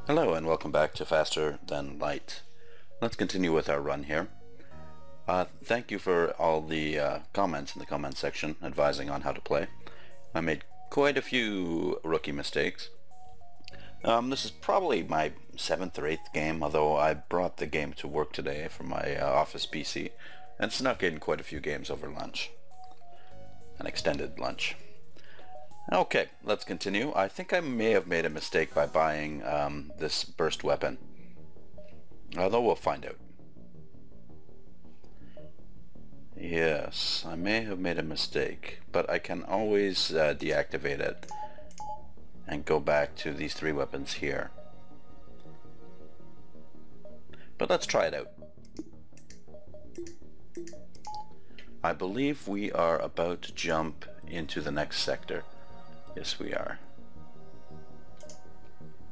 Hello and welcome back to Faster Than Light. Let's continue with our run here. Thank you for all the comments in the comment section advising on how to play. I made quite a few rookie mistakes. This is probably my 7th or 8th game, although I brought the game to work today from my office PC and snuck in quite a few games over lunch. An extended lunch. Okay, let's continue. I think I may have made a mistake by buying this burst weapon, although we'll find out. Yes, I may have made a mistake, but I can always deactivate it and go back to these 3 weapons here. But let's try it out. I believe we are about to jump into the next sector. Yes, we are.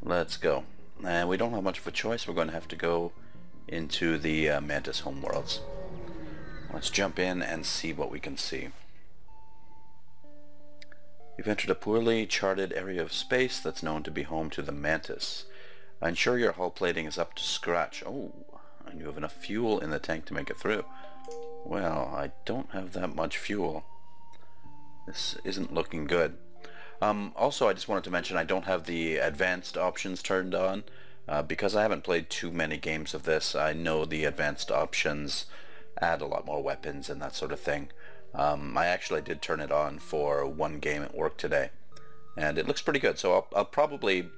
Let's go. And we don't have much of a choice. We're going to have to go into the Mantis homeworlds. Let's jump in and see what we can see. You've entered a poorly charted area of space that's known to be home to the Mantis. Ensure your hull plating is up to scratch. Oh, and you have enough fuel in the tank to make it through. Well, I don't have that much fuel. This isn't looking good. Also, I just wanted to mention I don't have the advanced options turned on. Because I haven't played too many games of this, I know the advanced options add a lot more weapons and that sort of thing. I actually did turn it on for one game at work today, and it looks pretty good, so I'll probably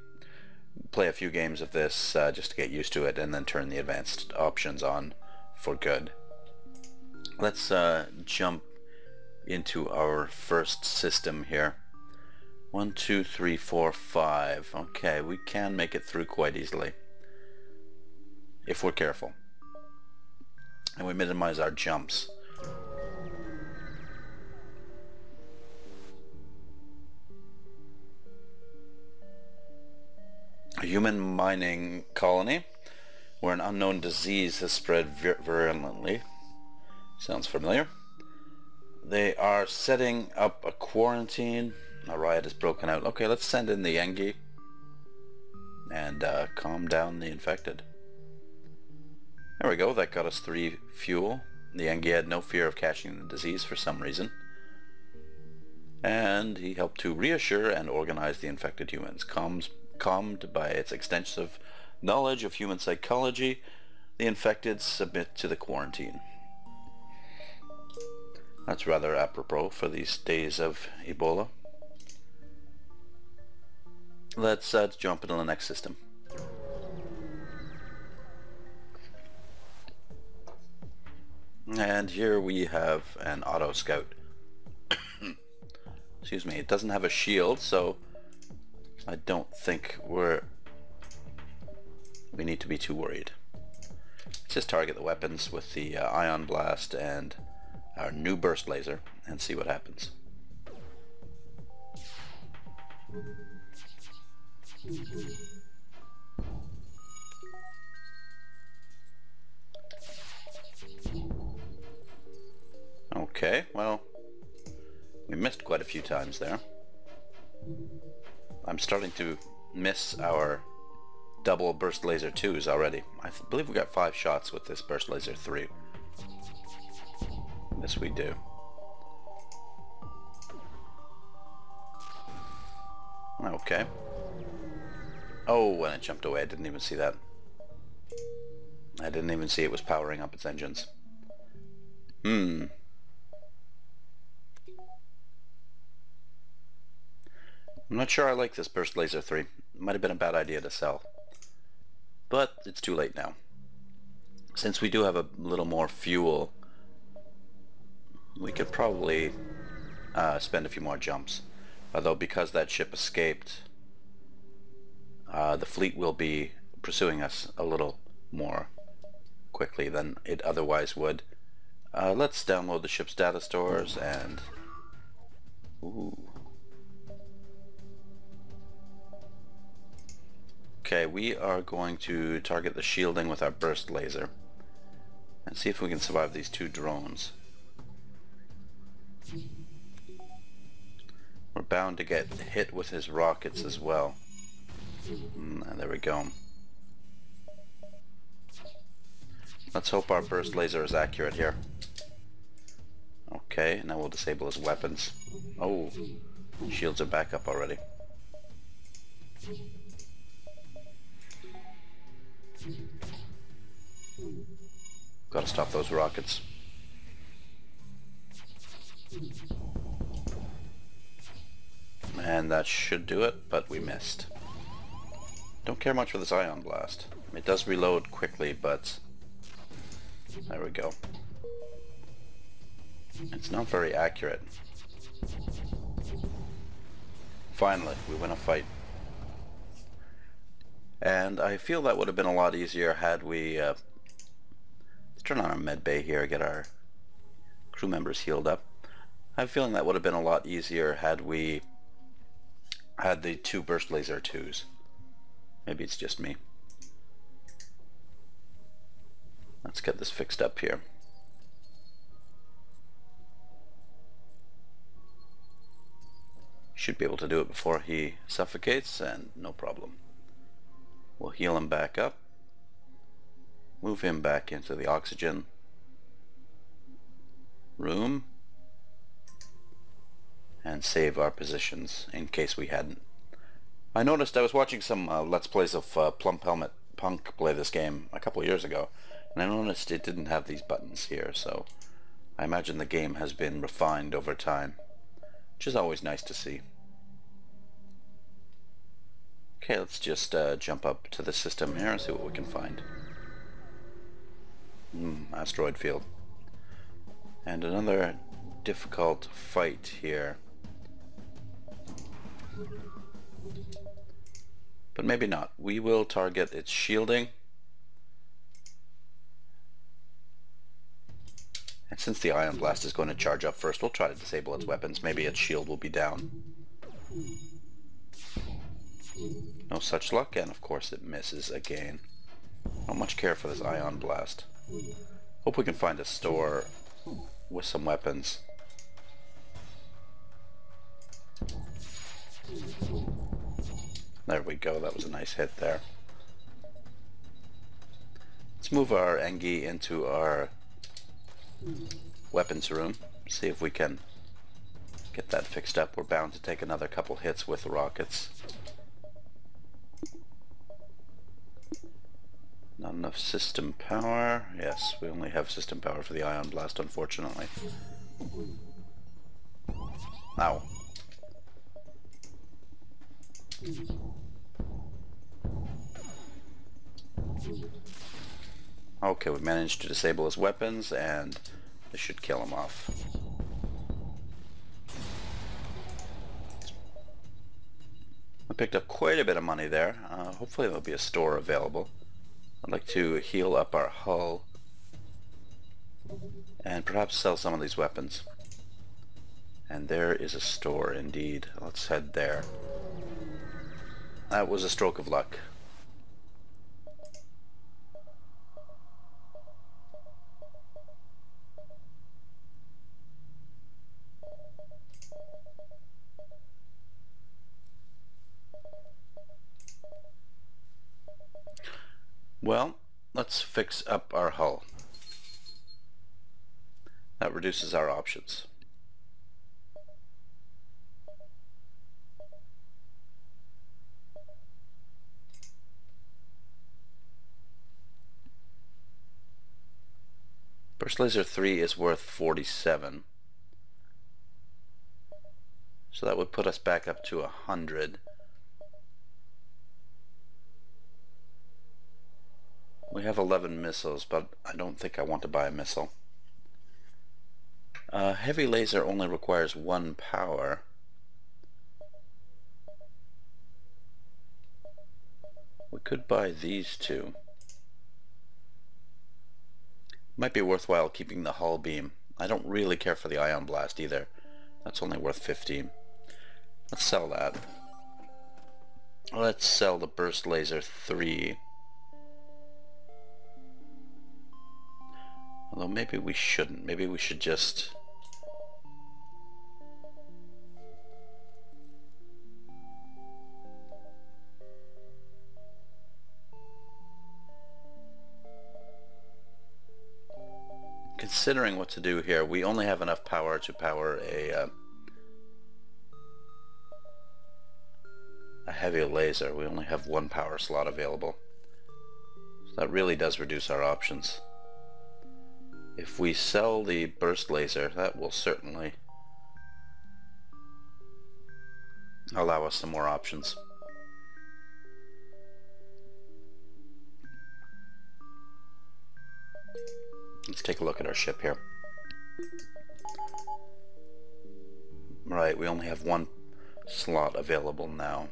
play a few games of this just to get used to it, and then turn the advanced options on for good. Let's jump into our first system here. 1, 2, 3, 4, 5. Okay, we can make it through quite easily if we're careful. And we minimize our jumps. A human mining colony where an unknown disease has spread virulently. Sounds familiar. They are setting up a quarantine. A riot has broken out. Okay, let's send in the Yengi and calm down the infected. There we go, that got us 3 fuel. The Yengi had no fear of catching the disease for some reason. And he helped to reassure and organize the infected humans. Calmed by its extensive knowledge of human psychology, the infected submit to the quarantine. That's rather apropos for these days of Ebola. Let's jump into the next system. And here we have an auto scout. Excuse me, it doesn't have a shield, so I don't think we need to be too worried. Let's just target the weapons with the ion blast and our new burst laser and see what happens. Okay, well, we missed quite a few times there. I'm starting to miss our double burst laser 2s already. I believe we got 5 shots with this burst laser 3. Yes, we do. Okay. Oh, when it jumped away, I didn't even see that. I didn't even see it was powering up its engines. I'm not sure I like this burst laser 3. It might have been a bad idea to sell. But it's too late now. Since we do have a little more fuel, we could probably spend a few more jumps. Although because that ship escaped, the fleet will be pursuing us a little more quickly than it otherwise would. Let's download the ship's data stores and... Ooh. Okay, we are going to target the shielding with our burst laser and see if we can survive these 2 drones. We're bound to get hit with his rockets as well. There we go. Let's hope our burst laser is accurate here. Okay, now we'll disable his weapons. Oh, shields are back up already. Gotta stop those rockets. And that should do it, but we missed. Don't care much for this ion blast. It does reload quickly, but there we go. It's not very accurate. Finally, we win a fight. And I feel that would have been a lot easier had we... let's turn on our med bay here, get our crew members healed up. I have a feeling that would have been a lot easier had we had the 2 burst laser 2s. Maybe it's just me. Let's get this fixed up here. Should be able to do it before he suffocates, and no problem. We'll heal him back up. Move him back into the oxygen room. And save our positions in case we hadn't. I noticed I was watching some Let's Plays of Plump Helmet Punk play this game a couple of years ago, and I noticed it didn't have these buttons here, so I imagine the game has been refined over time, which is always nice to see. Okay, let's just jump up to the system here and see what we can find. Asteroid field. And another difficult fight here. But maybe not. We will target its shielding. And since the ion blast is going to charge up first, we'll try to disable its weapons. Maybe its shield will be down. No such luck, and of course it misses again. Not much care for this ion blast. Hope we can find a store with some weapons. There we go, that was a nice hit there. Let's move our Engi into our weapons room, see if we can get that fixed up. We're bound to take another couple hits with rockets. Not enough system power. Yes, we only have system power for the ion blast, unfortunately. Ow. Okay, we managed to disable his weapons, and this should kill him off. I picked up quite a bit of money there. Hopefully there'll be a store available. I'd like to heal up our hull and perhaps sell some of these weapons. And there is a store indeed. Let's head there. That was a stroke of luck. Well, let's fix up our hull. That reduces our options. Burst Laser 3 is worth 47. So that would put us back up to 100. We have 11 missiles, but I don't think I want to buy a missile. Heavy laser only requires 1 power. We could buy these 2. Might be worthwhile keeping the hull beam. I don't really care for the ion blast either. That's only worth 15. Let's sell that. Let's sell the Burst Laser 3. Although maybe we shouldn't. Maybe we should just... considering what to do here. We only have enough power to power a heavy laser. We only have one power slot available. So that really does reduce our options. If we sell the burst laser, that will certainly allow us some more options. Let's take a look at our ship here. Right, we only have one slot available now.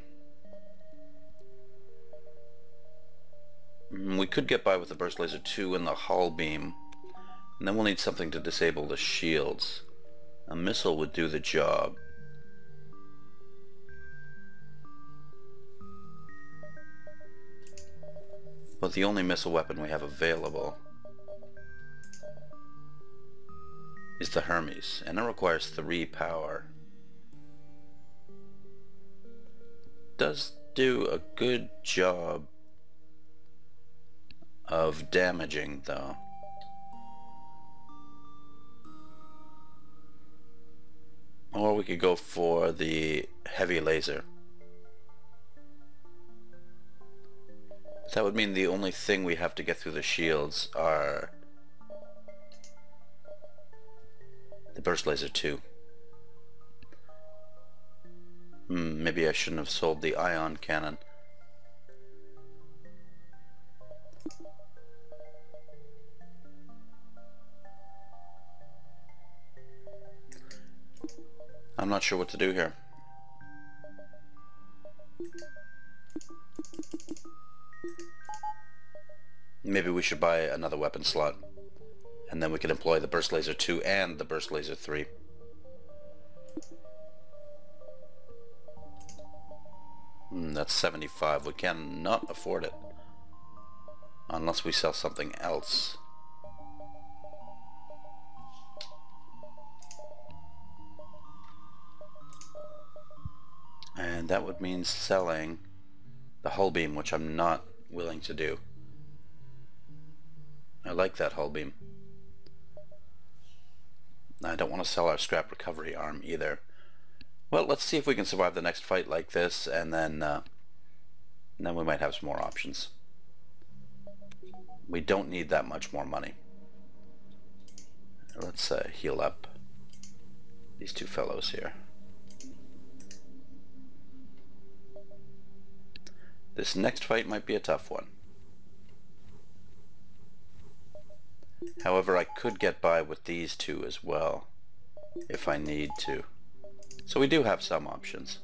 We could get by with the burst laser 2 and the hull beam, and then we'll need something to disable the shields. A missile would do the job. But the only missile weapon we have available is the Hermes, and it requires 3 power. Does do a good job of damaging, though. Or we could go for the heavy laser. That would mean the only thing we have to get through the shields are the burst laser 2. Maybe I shouldn't have sold the ion cannon. I'm not sure what to do here. Maybe we should buy another weapon slot, and then we can employ the burst laser 2 and the burst laser 3. That's 75. We cannot afford it unless we sell something else. And that would mean selling the hull beam, which I'm not willing to do. I like that hull beam. I don't want to sell our scrap recovery arm either. Well, let's see if we can survive the next fight like this, and then we might have some more options. We don't need that much more money. Let's heal up these two fellows here. This next fight might be a tough one. However, I could get by with these two as well, if I need to. So we do have some options.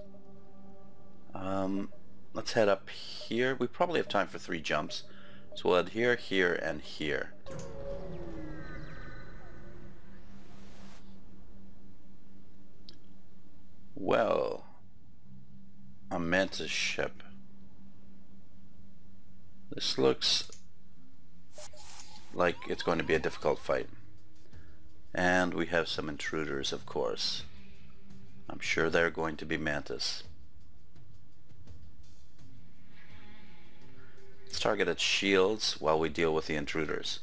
Let's head up here. We probably have time for 3 jumps. So we'll head here, here, and here. Well, a Mantis ship. This looks like it's going to be a difficult fight. And we have some intruders, of course. I'm sure they're going to be Mantis. Let's target its shields while we deal with the intruders.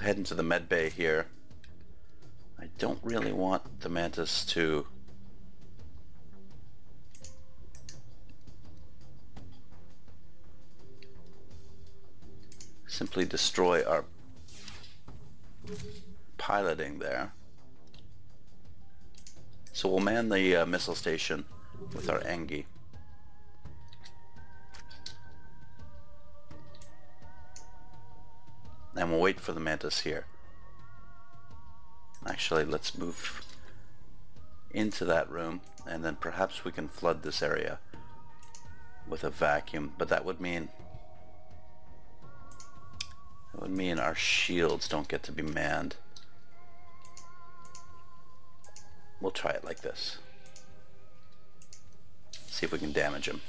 Head into the med bay here. I don't really want the Mantis to simply destroy our piloting there. So we'll man the missile station with our Engi. And we'll wait for the Mantis here. Actually, let's move into that room, and then perhaps we can flood this area with a vacuum, but that would mean our shields don't get to be manned. We'll try it like this. See if we can damage him.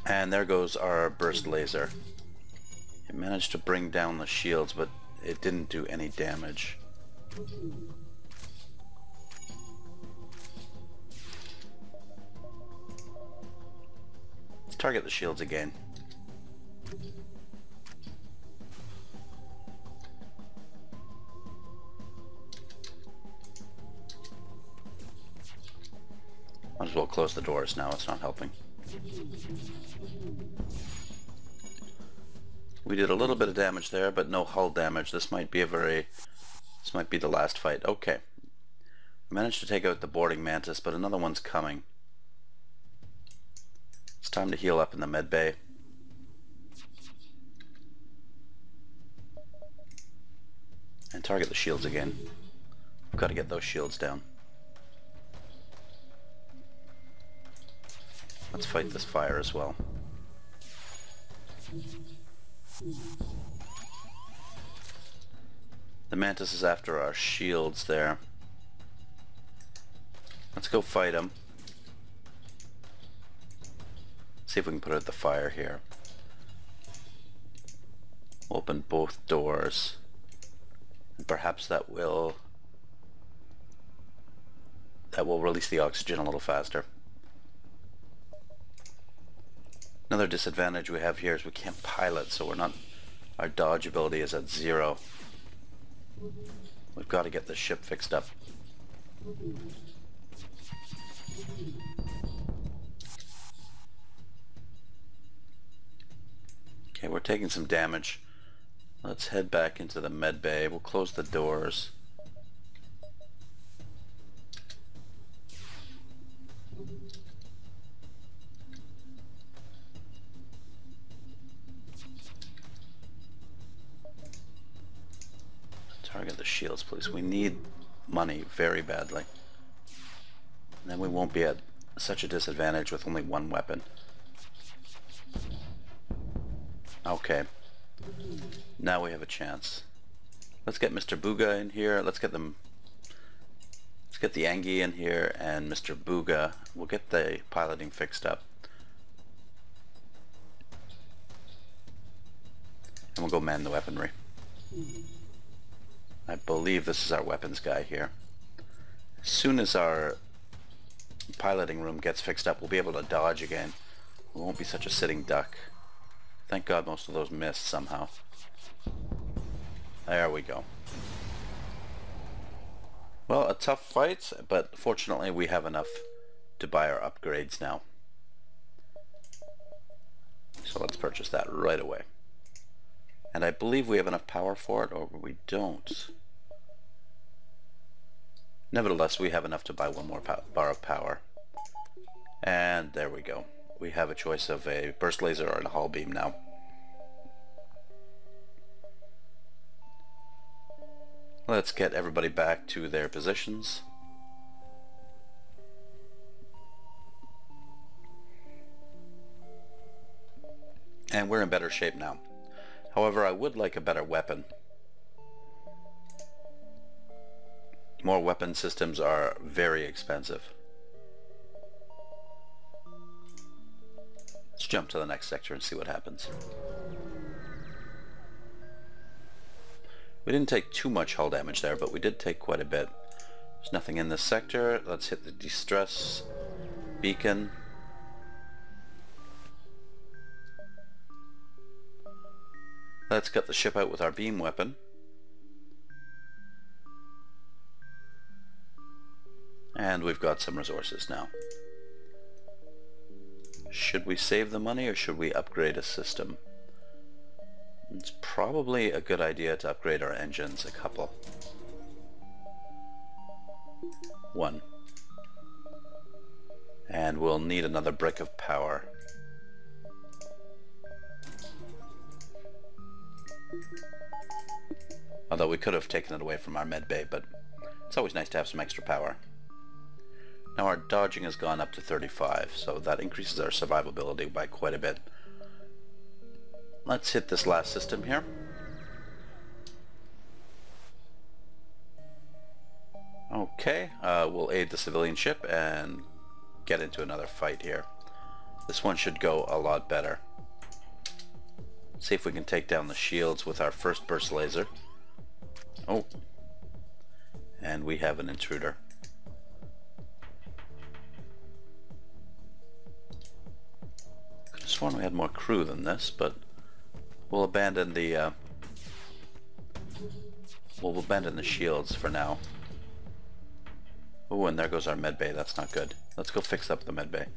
And there goes our burst laser. It managed to bring down the shields, but it didn't do any damage. target the shields again. Might as well close the doors now, it's not helping. We did a little bit of damage there, but no hull damage. This might be the last fight. Okay. Managed to take out the boarding mantis, but another one's coming. It's time to heal up in the med bay. And target the shields again. We've got to get those shields down. Let's fight this fire as well. The mantis is after our shields there. Let's go fight him. See if we can put out the fire here. Open both doors. And perhaps that will release the oxygen a little faster. Another disadvantage we have here is we can't pilot, so our dodge ability is at 0. We've got to get the ship fixed up. Okay, we're taking some damage. Let's head back into the med bay. We'll close the doors. Target the shields, please. We need money very badly. And then we won't be at such a disadvantage with only one weapon. Okay. Now we have a chance. Let's get Mr. Booga in here. Let's get the Angie in here and Mr. Booga. We'll get the piloting fixed up. And we'll go man the weaponry. I believe this is our weapons guy here. As soon as our piloting room gets fixed up, we'll be able to dodge again. We won't be such a sitting duck. Thank God most of those missed somehow. There we go. Well, a tough fight, but fortunately we have enough to buy our upgrades now. So let's purchase that right away. And I believe we have enough power for it, or we don't. Nevertheless, we have enough to buy one more bar of power. And there we go. We have a choice of a burst laser or a hull beam now. Let's get everybody back to their positions. And we're in better shape now. However, I would like a better weapon. More weapon systems are very expensive. Let's jump to the next sector and see what happens. We didn't take too much hull damage there, but we did take quite a bit. There's nothing in this sector. Let's hit the distress beacon. Let's cut the ship out with our beam weapon. And we've got some resources now. Should we save the money or should we upgrade a system? It's probably a good idea to upgrade our engines a couple. One. And we'll need another brick of power. Although we could have taken it away from our med bay, but it's always nice to have some extra power. Now our dodging has gone up to 35, so that increases our survivability by quite a bit. Let's hit this last system here. Okay, we'll aid the civilian ship and get into another fight here. This one should go a lot better. See if we can take down the shields with our first burst laser. Oh, and we have an intruder. sworn we had more crew than this, but we'll abandon the we'll abandon the shields for now. Oh, and there goes our medbay. That's not good. Let's go fix up the medbay.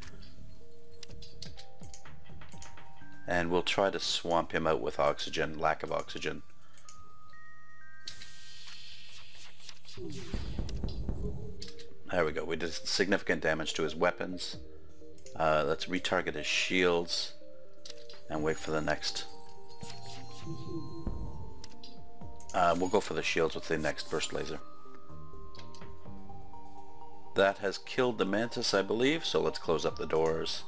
And we'll try to swamp him out with oxygen, lack of oxygen. There we go. We did significant damage to his weapons. Let's retarget his shields and wait for the next. We'll go for the shields with the next burst laser. That has killed the mantis, I believe, so let's close up the doors.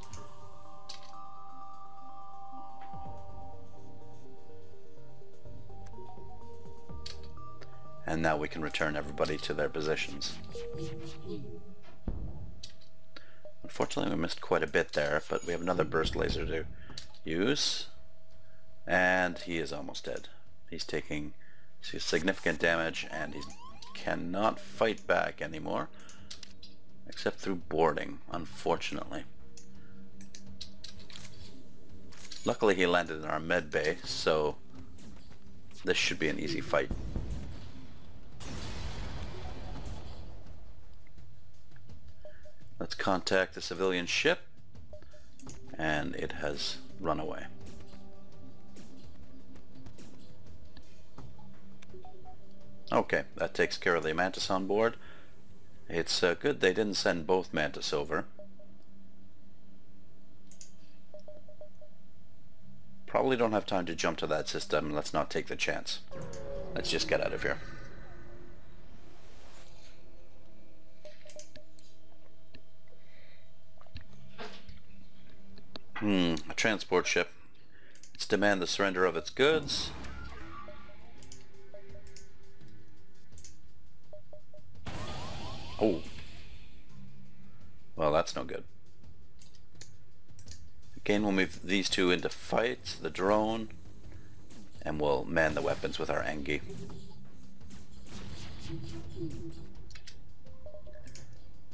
And now we can return everybody to their positions. Unfortunately, we missed quite a bit there, but we have another burst laser to use. And he is almost dead. He's taking significant damage, and he cannot fight back anymore, except through boarding, unfortunately. Luckily, he landed in our med bay, so this should be an easy fight. Let's contact the civilian ship, and it has run away. Okay, that takes care of the mantis on board. It's good they didn't send both mantis over. Probably don't have time to jump to that system. Let's not take the chance. Let's just get out of here. A transport ship. Let's demand the surrender of its goods. Oh. Well, that's no good. Again, we'll move these two into fight, the drone, and we'll man the weapons with our Engi.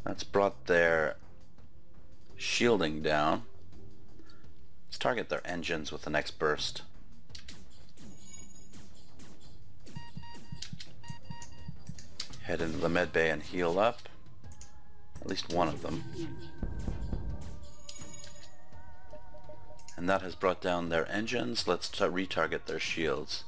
That's brought their shielding down. Let's target their engines with the next burst. Head into the med bay and heal up. At least one of them. And that has brought down their engines. Let's retarget their shields.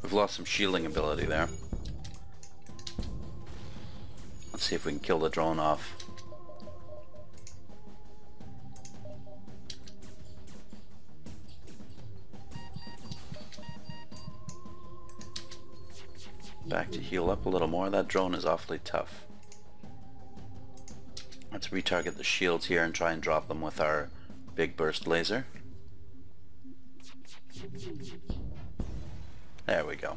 We've lost some shielding ability there. Let's see if we can kill the drone off. Back to heal up a little more. That drone is awfully tough. Let's retarget the shields here and try and drop them with our big burst laser. There we go.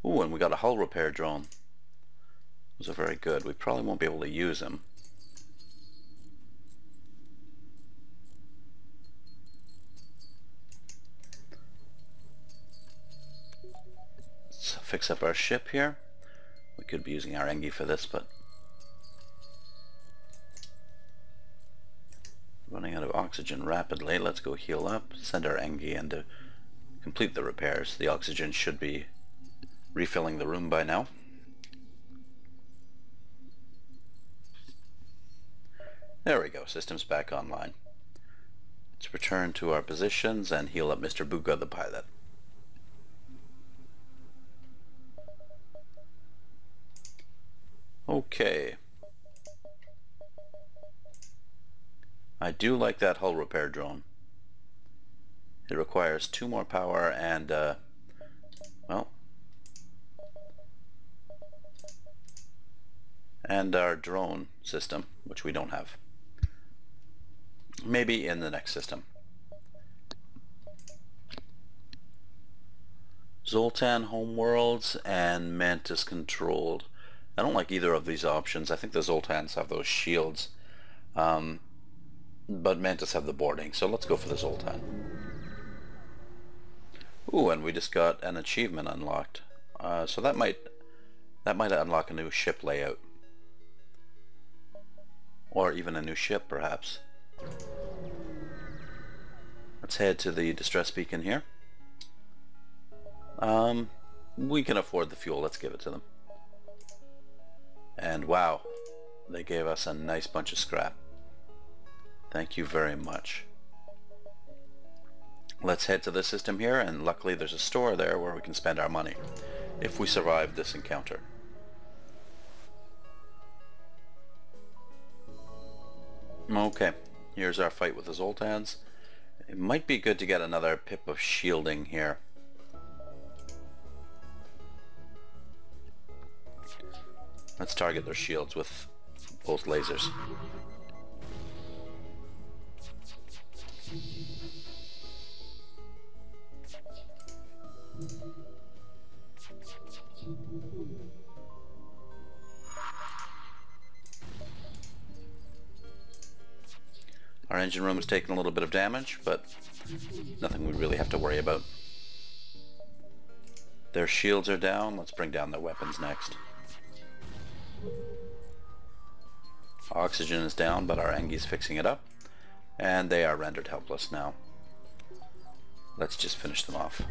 Ooh, and we got a hull repair drone. Those are very good. We probably won't be able to use them. Let's fix up our ship here. We could be using our Engi for this, but running out of oxygen rapidly. Let's go heal up, send our Engi in to complete the repairs. The oxygen should be refilling the room by now. There we go, system's back online. Let's return to our positions and heal up Mr. Buga the pilot. Okay. I do like that hull repair drone. It requires 2 more power and, well, And our drone system, which we don't have. Maybe in the next system. Zoltan homeworlds and Mantis controlled. I don't like either of these options. I think the Zoltans have those shields. But Mantis have the boarding, so let's go for the Zoltan. Ooh, and we just got an achievement unlocked. So that might unlock a new ship layout. Or even a new ship, perhaps. Let's head to the distress beacon here. We can afford the fuel, let's give it to them. And wow, they gave us a nice bunch of scrap. Thank you very much. Let's head to the system here, and luckily there's a store there where we can spend our money if we survive this encounter. Okay, here's our fight with the Zoltans. It might be good to get another pip of shielding here. Let's target their shields with both lasers. Our engine room is taking a little bit of damage, but nothing we really have to worry about. Their shields are down. Let's bring down their weapons next. Oxygen is down, but our Engi's fixing it up, and they are rendered helpless now. Let's just finish them off.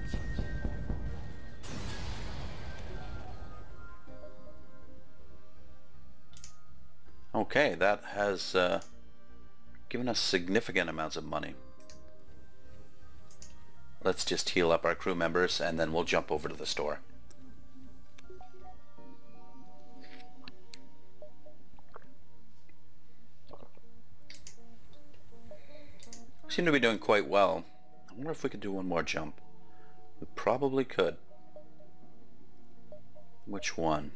Okay, that has given us significant amounts of money. Let's just heal up our crew members, and then we'll jump over to the store. We seem to be doing quite well. I wonder if we could do one more jump. We probably could. Which one?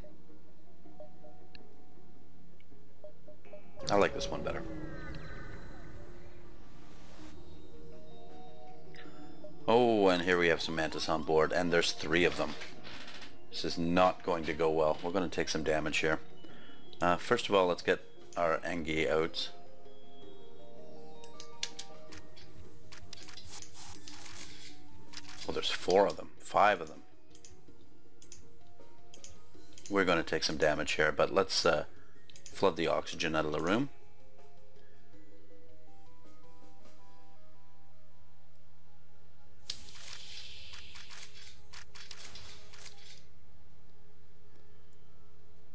I like this one better. Oh, and here we have some Mantis on board, and there's 3 of them. This is not going to go well. We're going to take some damage here. First of all, let's get our Engi out. Well, there's 4 of them, 5 of them. We're going to take some damage here, but let's flood the oxygen out of the room.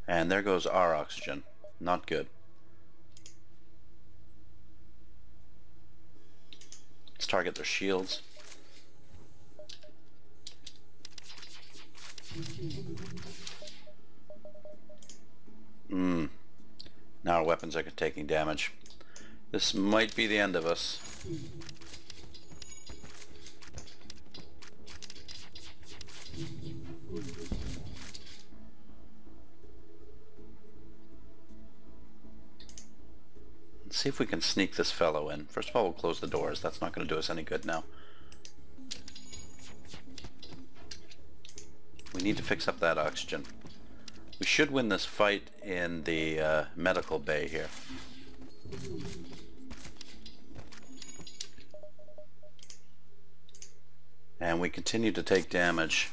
And there goes our oxygen. Not good. Let's target their shields. Now our weapons are taking damage. This might be the end of us. Let's see if we can sneak this fellow in. First of all, we'll close the doors. That's not going to do us any good now. We need to fix up that oxygen. We should win this fight in the medical bay here. And we continue to take damage.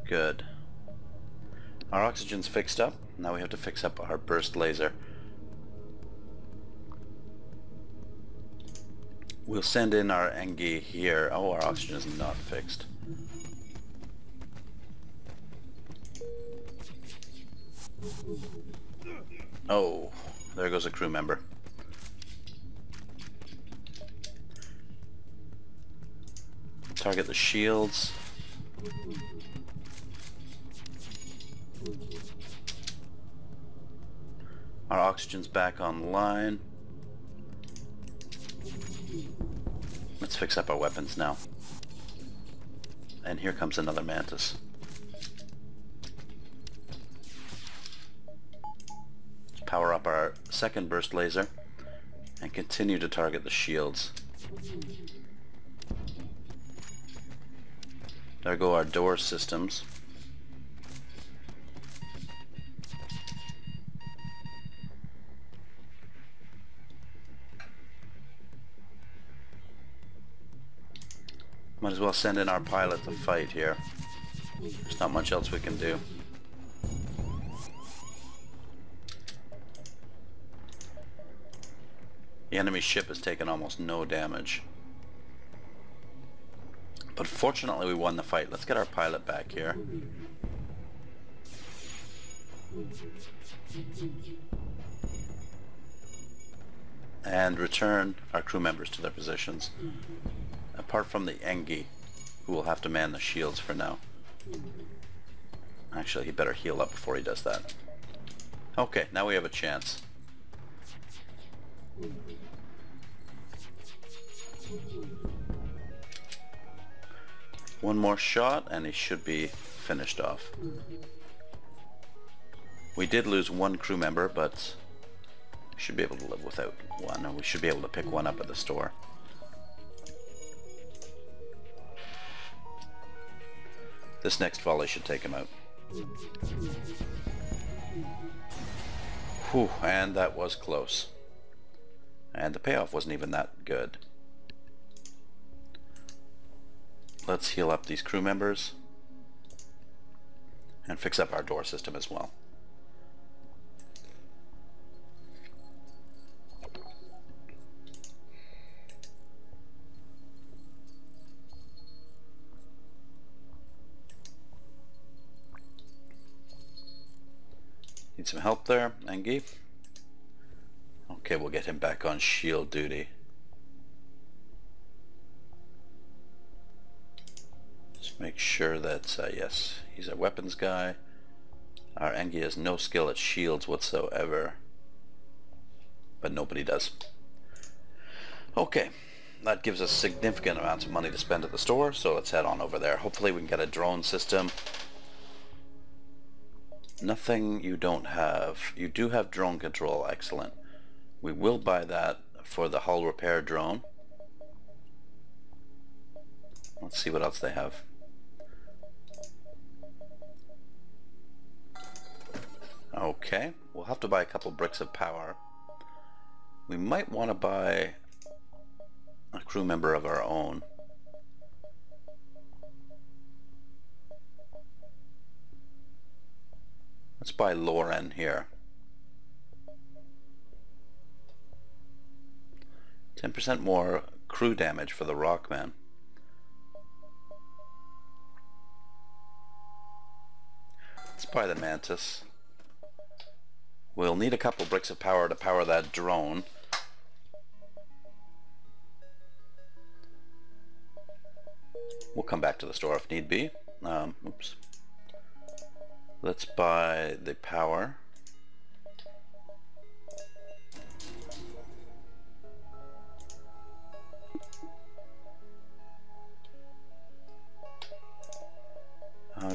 Good. Our oxygen's fixed up. Now we have to fix up our burst laser. We'll send in our Engi here. Oh, our oxygen is not fixed. Oh, there goes a crew member. Target the shields. Our oxygen's back online. Let's fix up our weapons now. And here comes another mantis. Let's power up our second burst laser and continue to target the shields. There go our door systems. Might as well send in our pilot to fight here. There's not much else we can do. The enemy ship has taken almost no damage. But fortunately we won the fight. Let's get our pilot back here. And return our crew members to their positions. Apart from the Engi, who will have to man the shields for now. Actually, he better heal up before he does that. Okay, now we have a chance. One more shot and he should be finished off. We did lose one crew member, but we should be able to live without one, or we should be able to pick one up at the store. This next volley should take him out. Whew, and that was close. And the payoff wasn't even that good. Let's heal up these crew members and fix up our door system as well. Need some help there, Engi? Okay, we'll get him back on shield duty. Just make sure that, yes, he's a weapons guy. Our Engi has no skill at shields whatsoever. But nobody does. Okay, that gives us significant amounts of money to spend at the store, so let's head on over there. Hopefully we can get a drone system. Nothing you don't have. You do have drone control, excellent. We will buy that for the hull repair drone. Let's see what else they have. Okay, we'll have to buy a couple bricks of power. We might want to buy a crew member of our own. Let's buy Lauren here. 10% more crew damage for the Rockman. Let's buy the Mantis. We'll need a couple bricks of power to power that drone. We'll come back to the store if need be. Oops. Let's buy the power.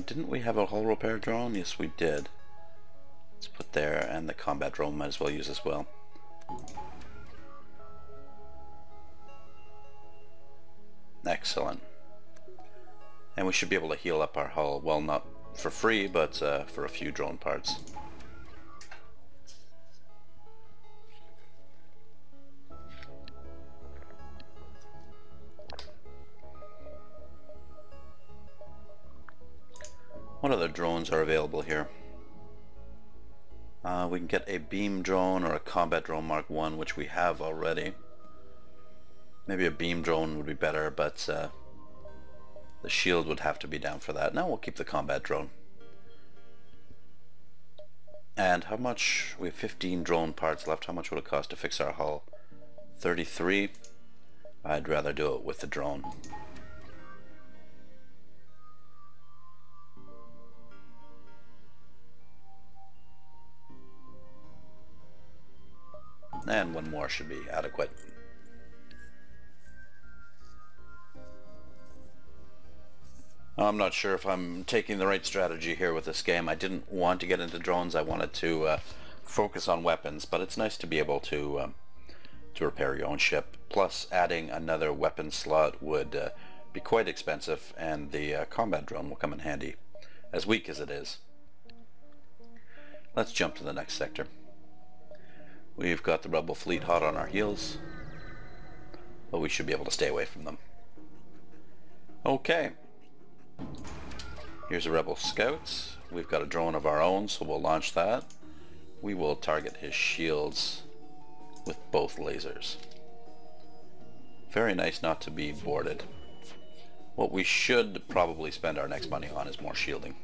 Didn't we have a hull repair drone? Yes, we did. Let's put there, and the combat drone might as well use as well. Excellent. And we should be able to heal up our hull. Well, not for free, but for a few drone parts. What other drones are available here? We can get a beam drone or a combat drone Mark 1, which we have already. Maybe a beam drone would be better, but the shield would have to be down for that. No, we'll keep the combat drone. And how much? We have 15 drone parts left. How much would it cost to fix our hull? 33. I'd rather do it with the drone. And one more should be adequate. I'm not sure if I'm taking the right strategy here with this game. I didn't want to get into drones. I wanted to focus on weapons, but it's nice to be able to repair your own ship. Plus, adding another weapon slot would be quite expensive, and the combat drone will come in handy, as weak as it is. Let's jump to the next sector. We've got the rebel fleet hot on our heels, but we should be able to stay away from them. Okay. Here's a rebel scouts. We've got a drone of our own, so we'll launch that. We will target his shields with both lasers. Very nice not to be boarded. What we should probably spend our next money on is more shielding.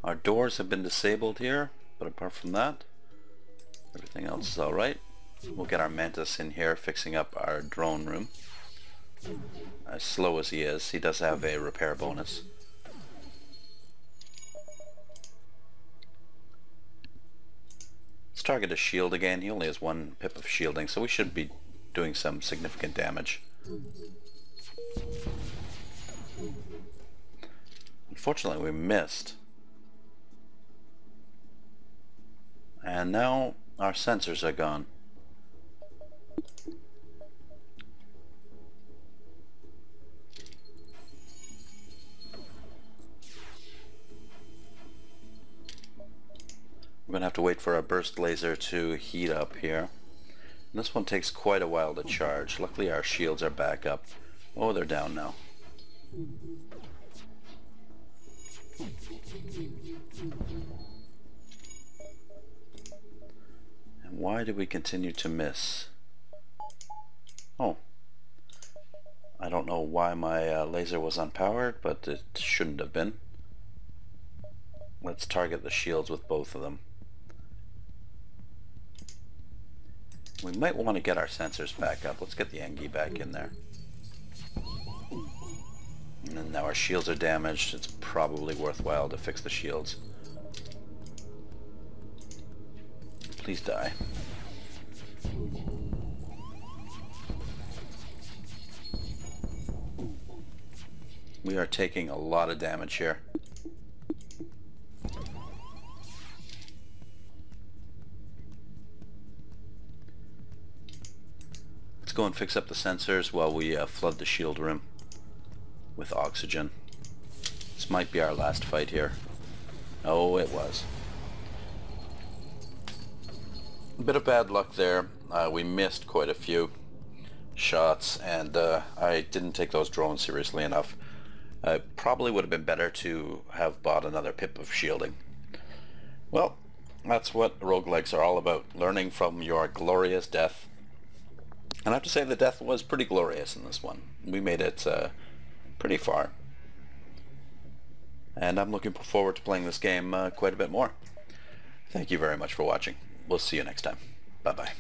Our doors have been disabled here, but apart from that, everything else is alright. We'll get our Mantis in here fixing up our drone room. As slow as he is, he does have a repair bonus. Let's target his shield again. He only has one pip of shielding, so we should be doing some significant damage. Unfortunately, we missed. And now our sensors are gone. We're going to have to wait for our burst laser to heat up here. And this one takes quite a while to charge. Luckily our shields are back up. Oh, they're down now. And why do we continue to miss? Oh. I don't know why my laser was unpowered, but it shouldn't have been. Let's target the shields with both of them. We might want to get our sensors back up. Let's get the Engi back in there. And then now our shields are damaged. It's probably worthwhile to fix the shields. Please die. We are taking a lot of damage here. Let's go and fix up the sensors while we flood the shield room with oxygen. This might be our last fight here. Oh, it was. A bit of bad luck there. We missed quite a few shots, and I didn't take those drones seriously enough. Probably would have been better to have bought another pip of shielding. Well, that's what roguelikes are all about, learning from your glorious death. And I have to say the death was pretty glorious in this one. We made it pretty far. And I'm looking forward to playing this game quite a bit more. Thank you very much for watching. We'll see you next time. Bye-bye.